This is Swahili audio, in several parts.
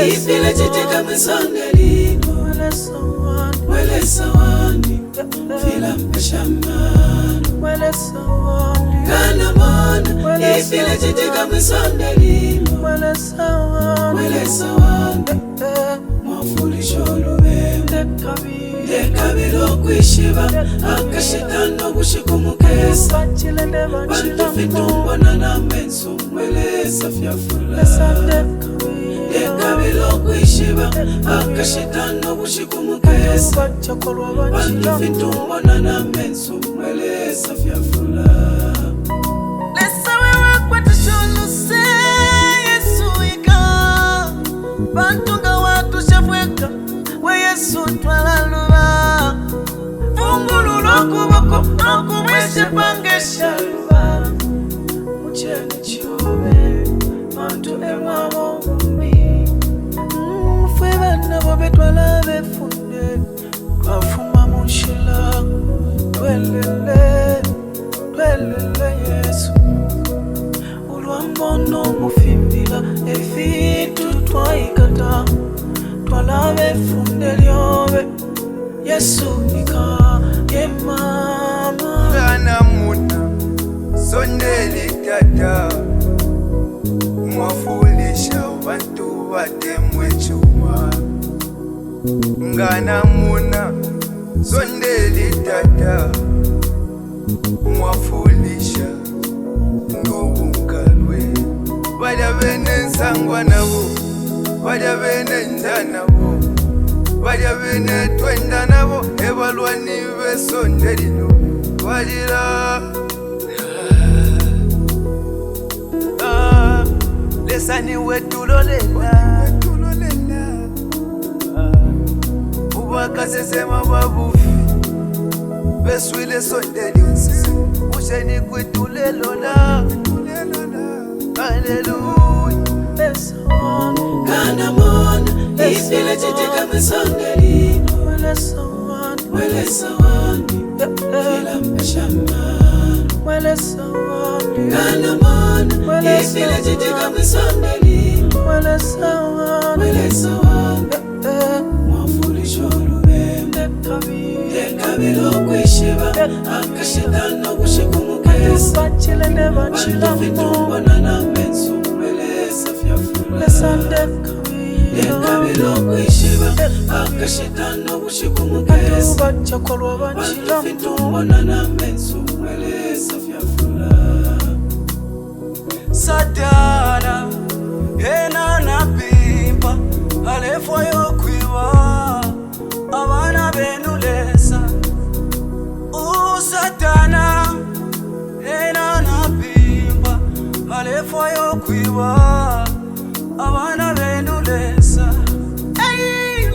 ifile chitika mwisonge limo mwele sawani fila mpeshamano mwele sawani kana mona ifile chitika mwisonge limo mwele sawani mwafulisho luwembe dekabilo kwishiba akashitano bushikumukesa bantufitumbo na menso mwele safyafula dekabilo kwishiba akashitano bushikumukesa bantufitumbo na menso mwele safyafula lesa wewe kwatishulu se Yesu ika bantunga watu shafweka we Yesu twalaluba fungulula kuboko nakumweshe pangesha luba muchene chiobe mantu emwabo mumi fwe bana bobe twala befunde kwafuma munshila twelele Yesu ulwambono mufimbila efitu twaikata twala befunde lyobe Yesu ika ye mama ngana muna sondeli tata mwafulisha bantu batemwe chuma ngana muna sondeli tata mwafulisha ngobunkalwe bada bene nsangwa nabo bada bene ndanabo bada bene twenda nabo ebalwani besondelino walira lesani wetulolela ubakasesema babufi beswile sondelionsi usheni kwitulelola haleluya kana mona ifile chitika mwisonge limo mwele sawani fila mpeshamano kana mona ifile chitika mwisonge limo mwele sawani mwafulisho luwembe dekabilo kwishiba akashitano bushikumukesa bantufitumbo na menso mwele safyafula dekabilo kwishiba akashitano bushikumukesa bantufitumbo na menso mwele safyafula Satana ena napimpa alefo yokwiwa abana benulesa Satana ena napimpa alefo yokwiwa abana benulesa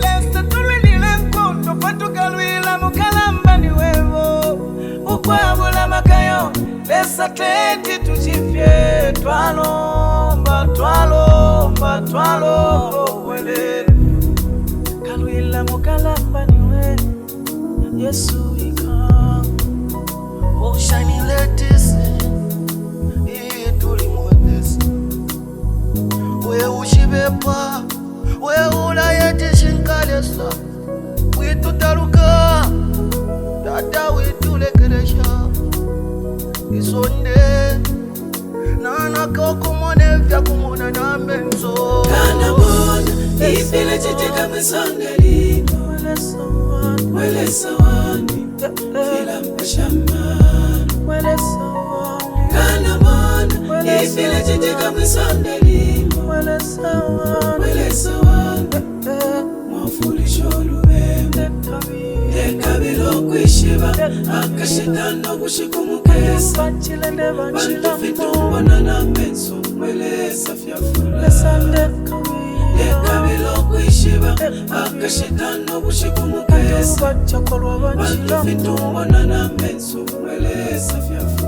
lesa tulilile nkondo patukalwila mukalamba ni wevo ukwabula makayo lesa teti tuchifye twalomba wele kalwila mukalamba niwe Yesu ika ushaniletise itulimwelesa we ushibepa we ulayetishinkalesa witutaruka tata witulekelesha isonde nanakokumone vyakumona na menzo kana mona ifile chitika mwisonge limo mwele sawani fila mpeshamano kana mona ifile chitika mwisonge limo mwele sawani mwafulisho luwembe dekabilo kwishiba akashitano bushikumukesa bantufitumbo na menso mwele safyafula dekabilo kwishiba akashitano bushikumukesa bantufitumbo na menso mwele safyafula